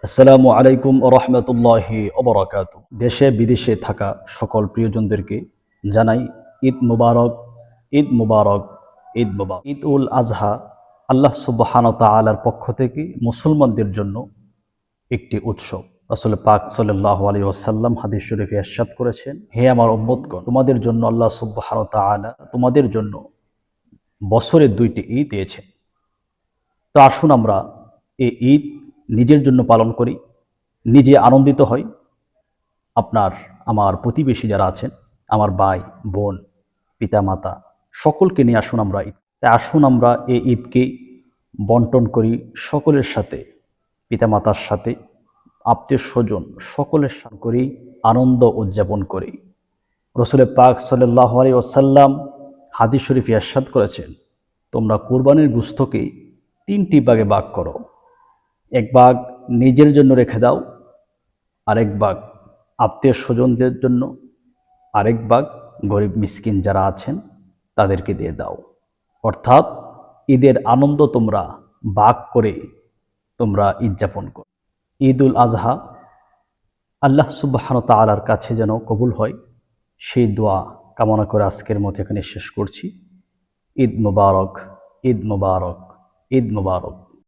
আসসালামু আলাইকুম রহমতুল্লাহি ওবরাকাতু। দেশে বিদেশে থাকা সকল প্রিয়জনদেরকে জানাই ঈদ মুবারক, ঈদ মুবারক, ঈদ মুবারক। ঈদ উল আজহা আল্লাহ সুবহানাহু ওয়া তাআলার পক্ষ থেকে মুসলমানদের জন্য একটি উৎসব। রাসূল পাক সাল্লাল্লাহু আলাইহি ওয়াসাল্লাম হাদিস শরীফে ইরশাদ করেছেন, হে আমার উম্মতগণ, তোমাদের জন্য আল্লাহ সুবহানাহু ওয়া তাআলা তোমাদের জন্য বছরে 2টি ঈদ দিয়েছেন। তো আসুন আমরা এই ঈদ নিজের জন্য পালন করি, নিজে আনন্দিত হই। আমার প্রতিবেশী যারা আছেন, আমার ভাই বোন, পিতা মাতা সকলকে নিয়ে আসুন আমরা ঈদ। তাই আসুন আমরা এই ঈদকে বন্টন করি সকলের সাথে, পিতামাতার সাথে, আত্মীয় স্বজন সকলের সাথে করি, আনন্দ উদযাপন করি। রাসূল পাক সাল্লাল্লাহু আলাইহি ওয়াসাল্লাম হাদিস শরীফে ইরশাদ করেছেন, তোমরা কুরবানির গোশতকে 3টি ভাগে ভাগ করো। এক ভাগ নিজের জন্য রেখে দাও, আরেক ভাগ আত্মীয় স্বজনদের জন্য, আরেক ভাগ গরিব মিসকিন যারা আছেন তাদেরকে দিয়ে দাও। অর্থাৎ ঈদের আনন্দ তোমরা ভাগ করে তোমরা ঈদ যাপন করো। ঈদ উল আজহা আল্লাহ সুবহানাহু ওয়া তাআলার কাছে যেন কবুল হয়, সেই দোয়া কামনা করে আজকের মতো এখানে শেষ করছি। ঈদ মুবারক, ঈদ মুবারক, ঈদ মুবারক।